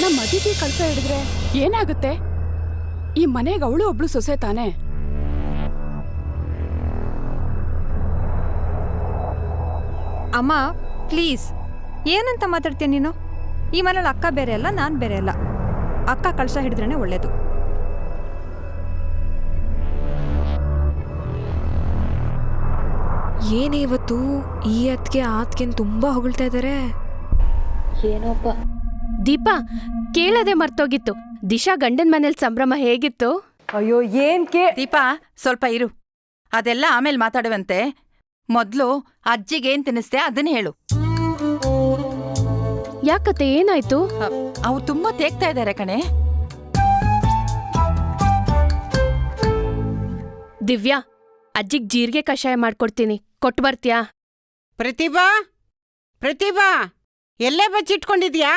ನಮ್ಮ ಮದಿಗೆ ಕಳ್ಸ ಹಿಡಿದ್ರೆ ಏನಾಗುತ್ತೆ? ಈ ಮನೆಗೆ ಅವಳು ಒಬ್ಳು ಸೊಸೆ ತಾನೆ. ಅಮ್ಮ ಪ್ಲೀಸ್, ಏನಂತ ಮಾತಾಡ್ತೀಯ ನೀನು? ಈ ಮನೇಲಿ ಅಕ್ಕ ಬೇರೆ ಅಲ್ಲ, ನಾನು ಬೇರೆ ಅಲ್ಲ. ಅಕ್ಕ ಕಳ್ಸ ಹಿಡಿದ್ರೇನೆ ಒಳ್ಳೇದು. ಏನೇ ಇವತ್ತು ಈ ಅತ್ಗೆ ಆತ್ಗೆನ್ ತುಂಬಾ ಹೊಗಳ್ತಾ ಇದ್ದಾರೆ. ಏನೋಪ್ಪ. ದೀಪಾ, ಕೇಳದೆ ಮರ್ತೋಗಿತ್ತು. ದಿಶಾ ಗಂಡನ್ ಮನೇಲಿ ಸಂಭ್ರಮ ಹೇಗಿತ್ತು? ಅಯ್ಯೋ ಏನ್ ದೀಪಾ, ಸ್ವಲ್ಪ ಇರು. ಅದೆಲ್ಲ ಆಮೇಲೆ ಮಾತಾಡುವಂತೆ. ಮೊದ್ಲು ಅಜ್ಜಿಗೇನ್ ತಿನ್ನಿಸ್ದೆ ಅದನ್ನ ಹೇಳು. ಯಾಕತ್ತೆ, ಏನಾಯ್ತು? ಅವ್ರು ತುಂಬಾ ತೇಗ್ತಾ ಇದ್ದಾರೆ ಕಣೆ. ದಿವ್ಯಾ, ಅಜ್ಜಿಗ್ ಜೀರಿಗೆ ಕಷಾಯ ಮಾಡ್ಕೊಡ್ತೀನಿ, ಕೊಟ್ಟು ಬರ್ತೀಯಾ? ಪ್ರತಿಭಾ, ಪ್ರತಿಭಾ ಎಲ್ಲೇ ಬಚ್ಚಿಟ್ಕೊಂಡಿದ್ಯಾ?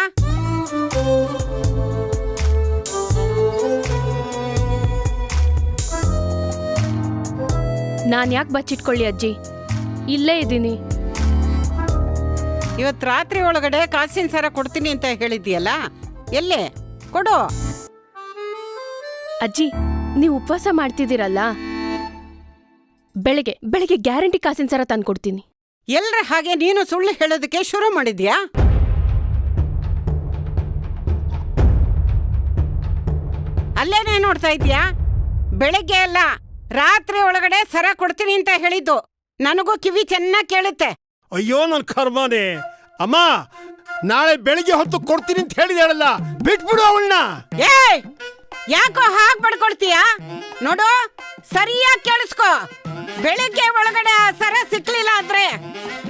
ನಾನ್ ಯಾಕೆ ಬಚ್ಚಿಟ್ಕೊಳ್ಳಿ ಅಜ್ಜಿ, ಇಲ್ಲೇ ಇದ್ದೀನಿ. ಇವತ್ ರಾತ್ರಿ ಒಳಗಡೆ ಕಾಸಿನ ಸರ ಕೊಡ್ತೀನಿ ಅಂತ ಹೇಳಿದ್ಯಲ್ಲ, ಎಲ್ಲೇ ಕೊಡು. ಅಜ್ಜಿ, ನೀವು ಉಪವಾಸ ಮಾಡ್ತಿದ್ದೀರಲ್ಲ, ಬೆಳಿಗ್ಗೆ ಬೆಳಿಗ್ಗೆ ಗ್ಯಾರಂಟಿ ಕಾಸಿನ ಸರ ತಂದ್ಕೊಡ್ತೀನಿ. ಎಲ್ರ ಹಾಗೆ ನೀನು ಸುಳ್ಳು ಹೇಳೋದಕ್ಕೆ ಶುರು ಮಾಡಿದ್ಯಾ? ಅಲ್ಲೇನೇ ನೋಡ್ತಾ ಇದ್ಯಾ? ಬೆಳಿಗ್ಗೆ ಅಲ್ಲ, ರಾತ್ರಿ ಒಳಗಡೆ ಸರ ಕೊಡ್ತೀನಿ ಅಂತ ಹೇಳಿದ್ದು. ನನಗೂ ಕಿವಿ ಚೆನ್ನಾಗಿ ಕೇಳುತ್ತೆ. ಅಯ್ಯೋ ನನ್ ಕರ್ಮನೆ. ಅಮ್ಮ, ನಾಳೆ ಬೆಳಿಗ್ಗೆ ಹೊತ್ತು ಕೊಡ್ತೀನಿ ಅಂತ ಹೇಳಿದಾಳಲ್ಲ, ಬಿಟ್ಬಿಡು ಅವಳನ್ನ. ಏಯ್, ಯಾಕೋ ಹಾಗೆ ಬಡ್ಕೊಳ್ತೀಯಾ? ನೋಡು, ಸರಿಯಾಗಿ ಕೇಳಿಸ್ಕೊ. ಬೆಳಿಗ್ಗೆ ಒಳಗಡೆ ಆ ಸರ ಸಿಕ್ಲಿಲ್ಲ ಅಂದ್ರೆ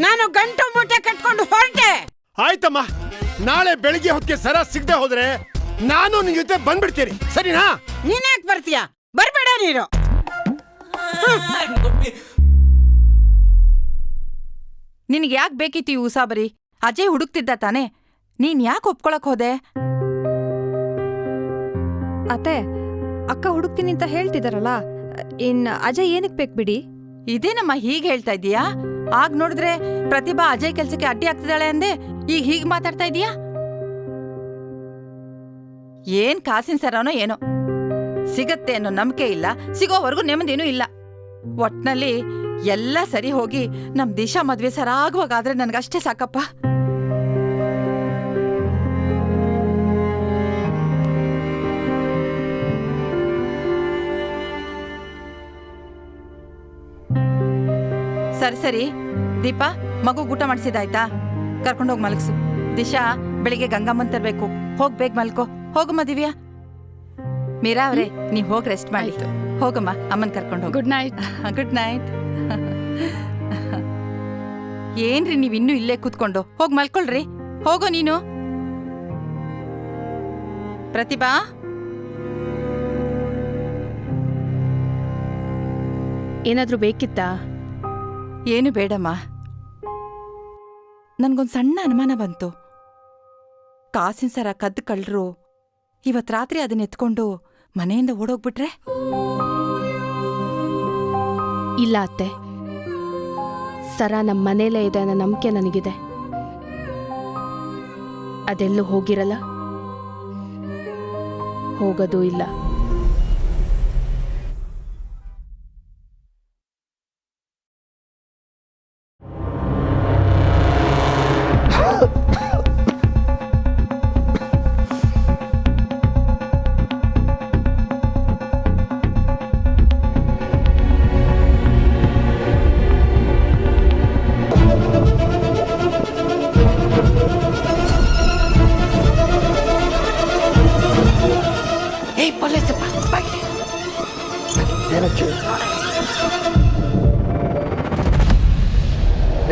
ನಾನು ಗಂಟು ಮೂಟೆ ಕಟ್ಕೊಂಡು ಹೊರಟೆ. ಆಯ್ತಮ್ಮ, ನಾಳೆ ಬೆಳಿಗ್ಗೆ ಹೊತ್ತಿಗೆ ಸರ ಸಿಗದೆ ಹೋದ್ರೆ ನಾನು ನಿನ್ ಜೊತೆ ಬಂದ್ಬಿಡ್ತೀನಿ, ಸರಿನಾ? ನೀನ್ಯಾಕೆ ಬರ್ತೀಯಾ? ಬರ್ಬೇಡ ನೀನು. ನಿನಗೆ ಯಾಕೆ ಬೇಕಿತ್ತು ಈ ಉಸಾಬರಿ? ಅಜಯ್ ಹುಡುಕ್ತಿದ್ದ ತಾನೆ, ನೀನ್ ಯಾಕೆ ಒಪ್ಕೊಳಕ್ ಹೋದೆ? ಅತ್ತೆ, ಅಕ್ಕ ಹುಡುಕ್ತೀನಿ ಅಂತ ಹೇಳ್ತಿದಾರಲ್ಲ, ಇನ್ ಅಜಯ್ ಏನಕ್ ಬೇಕು ಬಿಡಿ. ಇದೇನಮ್ಮ ಹೀಗೆ ಹೇಳ್ತಾ ಇದೀಯಾ? ಆಗ್ ನೋಡಿದ್ರೆ ಪ್ರತಿಭಾ ಅಜಯ್ ಕೆಲ್ಸಕ್ಕೆ ಅಡ್ಡಿ ಆಗ್ತಿದ್ದಾಳೆ ಅಂದೆ, ಈಗ ಹೀಗ್ ಮಾತಾಡ್ತಾ ಇದೀಯಾ? ಏನ್ ಕಾಸಿನ ಸರನೋ ಏನೋ, ಸಿಗತ್ತೆ ಅನ್ನೋ ನಂಬಿಕೆ ಇಲ್ಲ, ಸಿಗೋವರೆಗೂ ನೆಮ್ಮದಿನೂ ಇಲ್ಲ. ಒಟ್ನಲ್ಲಿ ಎಲ್ಲ ಸರಿ ಹೋಗಿ ನಮ್ ದಿಶಾ ಮದ್ವೆ ಸರಾಗುವಾಗಾದ್ರೆ ನನ್ಗಷ್ಟೇ ಸಾಕಪ್ಪ. ಸರಿ ಸರಿ ದೀಪಾ, ಮಗು ಊಟ ಮಾಡಿಸಿದಾಯ್ತಾ? ಕರ್ಕೊಂಡೋಗಿ ಮಲಗ್ಸು. ದಿಶಾ, ಬೆಳಿಗ್ಗೆ ಗಂಗಮ್ಮನ್ ತರ್ಬೇಕು, ಹೋಗ್ ಬೇಗ ಮಲ್ಕೋ. ಹೋಗಮ್ಮ ದಿವ್ಯಾ. ಮೀರಾ ಅವ್ರೆ, ನೀವ್ ಹೋಗಿ ರೆಸ್ಟ್ ಮಾಡಿ. ಹೋಗಮ್ಮ, ಅಮ್ಮನ್ ಕರ್ಕೊಂಡು ಹೋಗಿ. Good night. Good night. ಏನ್ರಿ ನೀವ್ ಇನ್ನೂ ಇಲ್ಲೇ ಕೂತ್ಕೊಂಡು? ಹೋಗ್ ಮಲ್ಕೊಳ್ರಿ. ಹೋಗೋ ನೀನು. ಪ್ರತಿಭಾ, ಏನಾದ್ರೂ ಬೇಕಿತ್ತಾ? ಏನು ಬೇಡಮ್ಮ. ನನ್ಗೊಂದ್ ಸಣ್ಣ ಅನುಮಾನ ಬಂತು. ಕಾಸಿನ ಸರ ಕದ್ದು ಕಳ್ರು ಇವತ್ ರಾತ್ರಿ ಅದನ್ನ ಎತ್ಕೊಂಡು ಮನೆಯಿಂದ ಓಡೋಗ್ಬಿಟ್ರೆ? ಇಲ್ಲ ಅತ್ತೆ, ಸರ ನಮ್ಮ ಮನೇಲೇ ಇದೆ ಅನ್ನೋ ನಂಬಿಕೆ ನನಗಿದೆ. ಅದೆಲ್ಲೂ ಹೋಗಿರಲ್ಲ, ಹೋಗೋದೂ ಇಲ್ಲ.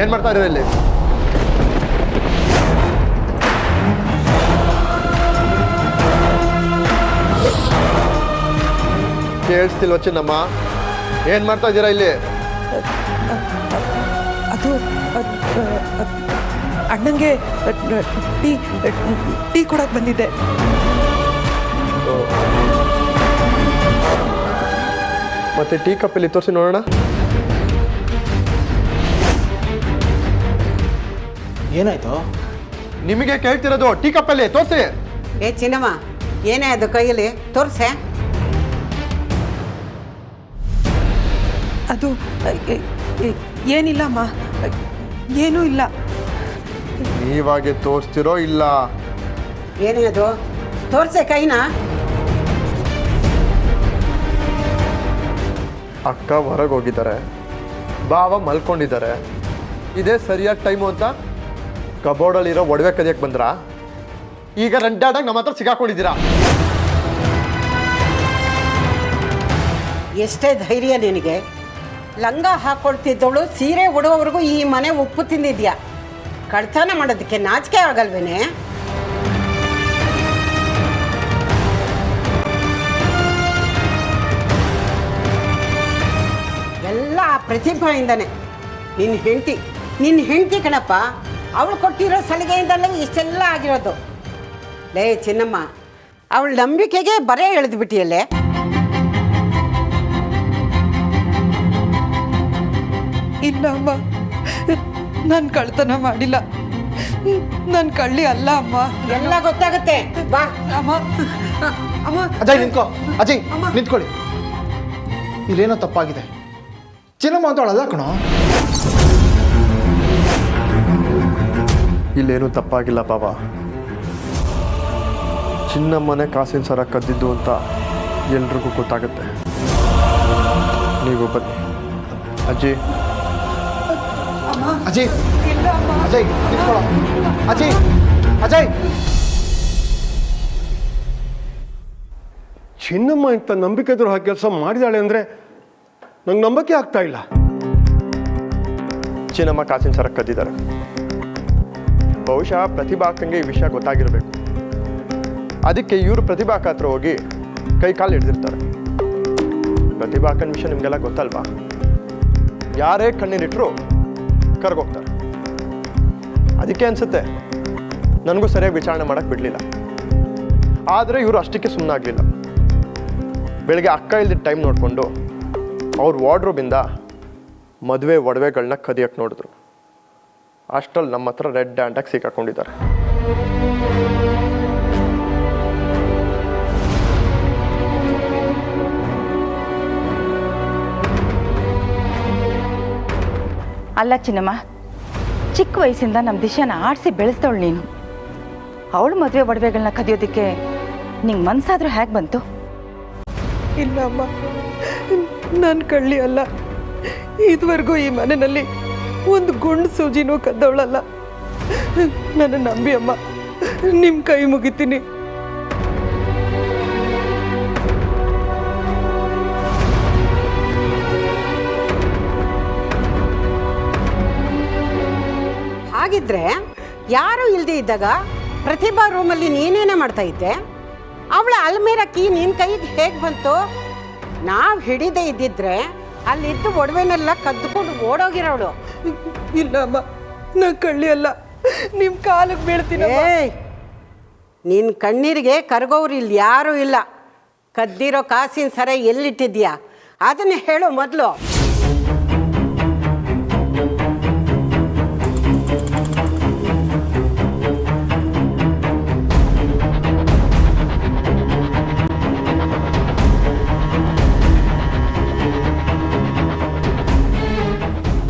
ಏನ್ ಮಾಡ್ತಾ ಇರೋ ಇಲ್ಲಿ? ಕೇಳಿಸ್ತಿಲ್ವ ಚಿನ್ನಮ್ಮ? ಏನ್ ಮಾಡ್ತಾ ಇದ್ದೀರಾ ಇಲ್ಲಿ? ಅದು ಅಣ್ಣಂಗೆ ಟೀ ಕೊಡಕ್ ಬಂದಿದ್ದೆ. ಮತ್ತೆ ಟೀ ಕಪ್ಪಲ್ಲಿ ತೋರಿಸಿ ನೋಡೋಣ. ಏನಾಯ್ತು? ನಿಮಗೆ ಕೇಳ್ತಿರೋದು, ಟೀ ಕಪ್ಪಲ್ಲಿ ತೋರಿಸಿ. ಏ ಚಿನ್ನಮ್ಮ, ಏನೇ ಅದು ಕೈಯಲ್ಲಿ ತೋರ್ಸೆ. ಅದು ಏನಿಲ್ಲಮ್ಮ, ಏನೂ ಇಲ್ಲ. ನೀವಾಗೆ ತೋರಿಸ್ತಿರೋ ಇಲ್ಲ? ಏನೇ ಅದು ತೋರ್ಸೆ ಕೈನ. ಅಕ್ಕ ಹೊರಗೆ ಹೋಗಿದ್ದಾರೆ, ಬಾವ ಮಲ್ಕೊಂಡಿದ್ದಾರೆ. ಇದೇ ಸರಿಯಾದ ಟೈಮು ಅಂತ ಕಬೋರ್ಡಲ್ಲಿರೋ ಒಡವೆ ಕದಿಯಕ್ಕೆ ಬಂದ್ರಾ? ಈಗ ರೆಡ್ಡಾಡಾಗ ನಮ್ಮ ಹತ್ರ ಸಿಗಾಕೊಂಡಿದ್ದೀರಾ. ಎಷ್ಟೇ ಧೈರ್ಯ ನಿನಗೆ? ಲಂಗ ಹಾಕೊಳ್ತಿದ್ದವಳು ಸೀರೆ ಉಡುವವರೆಗೂ ಈ ಮನೆ ಉಪ್ಪು ತಿಂದಿದ್ಯಾ. ಕಳ್ತನ ಮಾಡೋದಕ್ಕೆ ನಾಚಿಕೆ ಆಗಲ್ವೇನೆ? ಎಲ್ಲ ಆ ಪ್ರತಿಭೆಯಿಂದನೇ. ನಿನ್ನ ಹೆಂಡತಿ ಕಣಪ್ಪ, ಅವಳು ಕೊಟ್ಟಿರೋ ಸಲಿಗೆಯಿಂದಲೇ ಇಷ್ಟೆಲ್ಲ ಆಗಿರೋದು. ಲೇ ಚಿನ್ನಮ್ಮ, ಅವಳ ನಂಬಿಕೆಗೆ ಬರೇ ಎಳೆದು ಬಿಟ್ಟಿಯಲ್ಲೇ. ಇಲ್ಲ ಅಮ್ಮ, ನಾನು ಕಳ್ತನ ಮಾಡಿಲ್ಲ. ನಾನು ಕಳ್ಳಿ ಅಲ್ಲ ಅಮ್ಮ. ಎಲ್ಲ ಗೊತ್ತಾಗುತ್ತೆ ಬಾ. ಅಮ್ಮ ಅಮ್ಮ ಅಜಯ್ ನಿಂತ್ಕೋ. ಅಜಯ್ ನಿಂತ್ಕೊಳ್ಳಿ. ಇಲ್ಲೇನೋ ತಪ್ಪಾಗಿದೆ. ಚಿನ್ನಮ್ಮ ಅಂತವಳಲ್ಲ ಕಣೋ. ಇಲ್ಲೇನೂ ತಪ್ಪಾಗಿಲ್ಲ ಬಾವ. ಚಿನ್ನಮ್ಮನೆ ಕಾಸಿನ ಸರ ಕದ್ದಿದ್ದು ಅಂತ ಎಲ್ರಿಗೂ ಗೊತ್ತಾಗುತ್ತೆ. ನೀವು ಬನ್ನಿ. ಅಜ್ಜಿ. ಅಜಯ್ ಇಲ್ಲ ಅಮ್ಮ. ಅಜಯ್ ನಿಂತ್ಕೊಳ್ಳೋ. ಅಜಯ್ ಅಜಯ್. ಚಿನ್ನಮ್ಮ ಇಂಥ ನಂಬಿಕೆ ದ್ರೋಹ ಕೆಲಸ ಮಾಡಿದಾಳೆ ಅಂದರೆ ನಂಗೆ ನಂಬಿಕೆ ಆಗ್ತಾ ಇಲ್ಲ. ಚಿನ್ನಮ್ಮ ಕಾಸಿನ ಸರ ಕದ್ದಿದ್ದಾರೆ. ಬಹುಶಃ ಪ್ರತಿಭಾ ಅಕ್ಕಂಗೆ ಈ ವಿಷಯ ಗೊತ್ತಾಗಿರಬೇಕು. ಅದಕ್ಕೆ ಇವರು ಪ್ರತಿಭಾ ಅಕ್ಕ ಹತ್ರ ಹೋಗಿ ಕೈ ಕಾಲು ಹಿಡ್ದಿರ್ತಾರೆ. ಪ್ರತಿಭಾ ಅಕ್ಕನ ವಿಷಯ ನಿಮಗೆಲ್ಲ ಗೊತ್ತಲ್ವಾ? ಯಾರೇ ಕಣ್ಣೀರಿಟ್ರು ಕರ್ಗೋಗ್ತಾರೆ. ಅದಕ್ಕೆ ಅನ್ಸುತ್ತೆ ನನಗೂ ಸರಿಯಾಗಿ ವಿಚಾರಣೆ ಮಾಡಕ್ಕೆ ಬಿಡಲಿಲ್ಲ. ಆದರೆ ಇವರು ಅಷ್ಟಕ್ಕೆ ಸುಮ್ಮನಾಗಲಿಲ್ಲ. ಬೆಳಗ್ಗೆ ಅಕ್ಕ ಇಲ್ದಿದ್ದ ಟೈಮ್ ನೋಡಿಕೊಂಡು ಅವ್ರ ವಾರ್ಡ್ರೋಬಿಂದ ಮದುವೆ ಒಡವೆಗಳನ್ನ ಕದಿಯಕ್ಕೆ ನೋಡಿದ್ರು. ಅಷ್ಟರಲ್ಲಿ ನಮ್ಮ ಹತ್ರ ರೆಡ್ ಹ್ಯಾಂಡಾಗಿ ಸಿಕ್ಕಾಕೊಂಡಿದ್ದಾರೆ. ಅಲ್ಲ ಚಿನ್ನಮ್ಮ, ಚಿಕ್ಕ ವಯಸ್ಸಿಂದ ನಮ್ಮ ದಿಶಾನ ಆಡಿಸಿ ಬೆಳೆಸ್ದವಳು ನೀನು. ಅವಳು ಮದುವೆ ಒಡವೆಗಳನ್ನ ಕದಿಯೋದಕ್ಕೆ ನಿಂಗೆ ಮನಸ್ಸಾದ್ರೂ ಹೇಗೆ ಬಂತು? ಇಲ್ಲ ಅಮ್ಮ, ನಾನು ಕಳ್ಳಿ ಅಲ್ಲ. ಇದುವರೆಗೂ ಈ ಮನೆಯಲ್ಲಿ ಒಂದು ಗುಂಡು ಸೂಜಿನೂ ಕದ್ದವಳಲ್ಲ. ನನ್ನ ನಂಬಿ ಅಮ್ಮ, ನಿಮ್ಮ ಕೈ ಮುಗಿತೀನಿ. ಹಾಗಿದ್ರೆ ಯಾರೂ ಇಲ್ಲದೆ ಇದ್ದಾಗ ಪ್ರತಿಭಾ ರೂಮಲ್ಲಿ ನೀನೇನೇ ಮಾಡ್ತಾ ಇದ್ದೆ? ಅವಳ ಅಲ್ಮೇರ ಕೀ ನಿನ್ನ ಕೈಗೆ ಹೇಗೆ ಬಂತು? ನಾವು ಹಿಡಿದೇ ಇದ್ದಿದ್ರೆ ಅಲ್ಲಿದ್ದು ಒಡವೆನೆಲ್ಲ ಕದ್ದುಕೊಂಡು ಓಡೋಗಿರೋಳು. ಇಲ್ಲ ಅಮ್ಮ, ನಾ ಕಳ್ಳಿ ಅಲ್ಲ. ನಿಮ್ಮ ಕಾಲಿಗೆ ಬೀಳ್ತೀನಿ. ನಿನ್ನ ಕಣ್ಣೀರಿಗೆ ಕರಗೋರು ಇಲ್ಲಿ ಯಾರೂ ಇಲ್ಲ. ಕದ್ದಿರೋ ಕಾಸಿನ ಸರ ಎಲ್ಲಿಟ್ಟಿದ್ಯಾ ಅದನ್ನೇ ಹೇಳು ಮೊದಲು.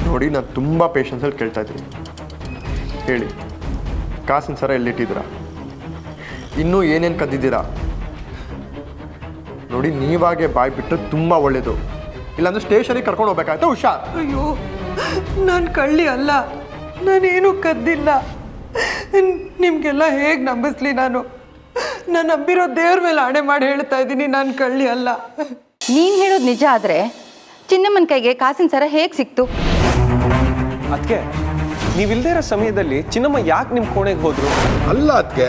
ನೋಡಿ, ನಾನು ತುಂಬ ಪೇಷನ್ಸಲ್ಲಿ ಕೇಳ್ತಾ ಇದ್ದೀನಿ. ಹೇಳಿ, ಕಾಸಿನ ಸರ ಎಲ್ಲಿಟ್ಟಿದ್ದೀರಾ? ಇನ್ನೂ ಏನೇನು ಕದ್ದಿದ್ದೀರಾ? ನೋಡಿ, ನೀವಾಗೆ ಬಾಯ್ ಬಿಟ್ಟರೆ ತುಂಬ ಒಳ್ಳೇದು. ಇಲ್ಲಾಂದ್ರೆ ಸ್ಟೇಷನಿಗೆ ಕರ್ಕೊಂಡು ಹೋಗ್ಬೇಕಾಯ್ತು. ಹುಷಾರ್. ಅಯ್ಯೋ, ನಾನು ಕಳ್ಳಿ ಅಲ್ಲ. ನಾನೇನು ಕದ್ದಿಲ್ಲ. ನಿಮಗೆಲ್ಲ ಹೇಗೆ ನಂಬಿಸ್ಲಿ? ನಾನು ನಂಬಿರೋ ದೇವ್ರ ಮೇಲೆ ಆಣೆ ಮಾಡಿ ಹೇಳ್ತಾ ಇದ್ದೀನಿ, ನಾನು ಕಳ್ಳಿ ಅಲ್ಲ. ನೀನು ಹೇಳೋದು ನಿಜ ಆದರೆ ಚಿನ್ನಮ್ಮನ ಕೈಗೆ ಕಾಸಿನ ಸರ ಹೇಗೆ ಸಿಕ್ತು? ಅದಕ್ಕೆ ನೀವಿಲ್ದೇ ಇರೋ ಸಮಯದಲ್ಲಿ ಚಿನ್ನಮ್ಮ ಯಾಕೆ ನಿಮ್ಮ ಕೋಣೆಗೆ ಹೋದ್ರು? ಅಲ್ಲ ಅದಕ್ಕೆ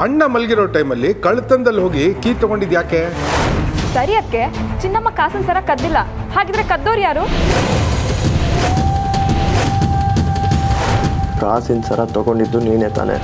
ಅಣ್ಣ ಮಲಗಿರೋ ಟೈಮಲ್ಲಿ ಕಳ್ತನದಲ್ಲಿ ಹೋಗಿ ಕೀ ತಗೊಂಡಿದ್ದು ಯಾಕೆ? ಸರಿ ಅದಕ್ಕೆ ಚಿನ್ನಮ್ಮ ಕಾಸಿನ ಸರ ಕದ್ದಿಲ್ಲ. ಹಾಗಿದ್ರೆ ಕದ್ದೋರು ಯಾರು? ಕಾಸಿನ ಸರ ತಗೊಂಡಿದ್ದು ನೀನೇ ತಾನೆ.